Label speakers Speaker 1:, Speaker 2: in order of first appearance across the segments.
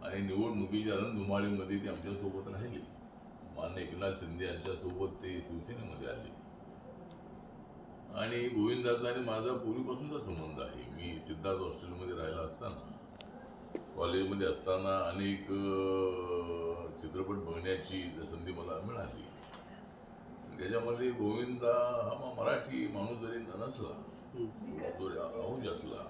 Speaker 1: आणि निवडणुकीच्या रणधुमाळीमध्ये ते आमच्यासोबत राहिले. मान्य एकनाथ शिंदे यांच्यासोबत ते शिवसेनेमध्ये आले. आणि गोविंदाचा आणि माझा पूर्वीपासूनचा संबंध आहे. मी सिद्धार्थ हॉस्टेलमध्ये राहिला असताना, कॉलेजमध्ये असताना अनेक चित्रपट बघण्याची संधी मला मिळाली. त्याच्यामध्ये गोविंदा हा मराठी माणूस जरी नसला, जरी अहुज असला,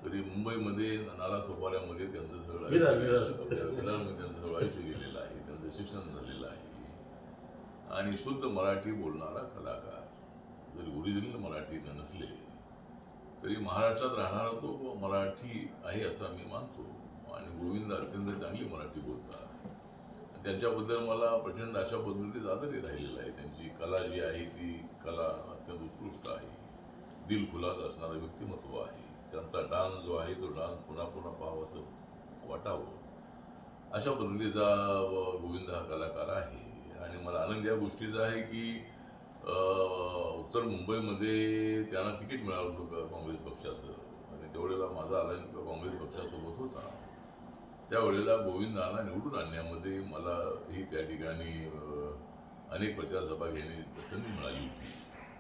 Speaker 1: तरी मुंबईमध्ये नालासोपाऱ्यामध्ये त्यांचं सगळं विरारमध्ये त्यांचं सगळं आयुष्य गेलेलं आहे. त्यांचं शिक्षण झालेलं आहे. आणि शुद्ध मराठी बोलणारा कलाकार, जरी ओरिजिनल मराठी नसले तरी महाराष्ट्रात राहणारा तो मराठी आहे असं मी मानतो. आणि गोविंद अत्यंत चांगली मराठी बोलतात. त्यांच्याबद्दल मला प्रचंड अशा पद्धतीचा आदरही राहिलेला आहे. त्यांची कला जी आहे ती कला अत्यंत उत्कृष्ट आहे. दिलखुलास असणारं व्यक्तिमत्व आहे. त्यांचा डान्स जो आहे तो डान्स पुन्हा पुन्हा पाहावंसं वाटावं अशा पद्धतीचा गोविंद हा कलाकार आहे. आणि मला आनंद या गोष्टीचा आहे की उत्तर मुंबईमध्ये त्यांना तिकीट मिळालं होतं काँग्रेस पक्षाचं. आणि त्यावेळेला माझा अलायन्स काँग्रेस पक्षासोबत होता. त्यावेळेला गोविंदाला निवडून आणण्यामध्ये मलाही त्या ठिकाणी अनेक प्रचारसभा घेण्याची संधी मिळाली होती.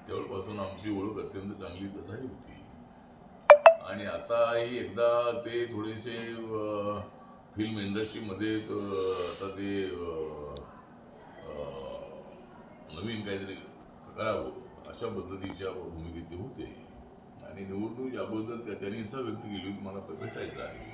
Speaker 1: त्यावेळेपासून आमची ओळख अत्यंत चांगली झाली होती. आणि आताही एकदा ते थोडेसे फिल्म इंडस्ट्रीमध्ये आता ते नवीन काहीतरी करावं अशा पद्धतीच्या भूमिकेत ते होते. आणि निवडणूक याबद्दल त्यांनी इच्छा व्यक्त केली होती मला भेटायचं आहे.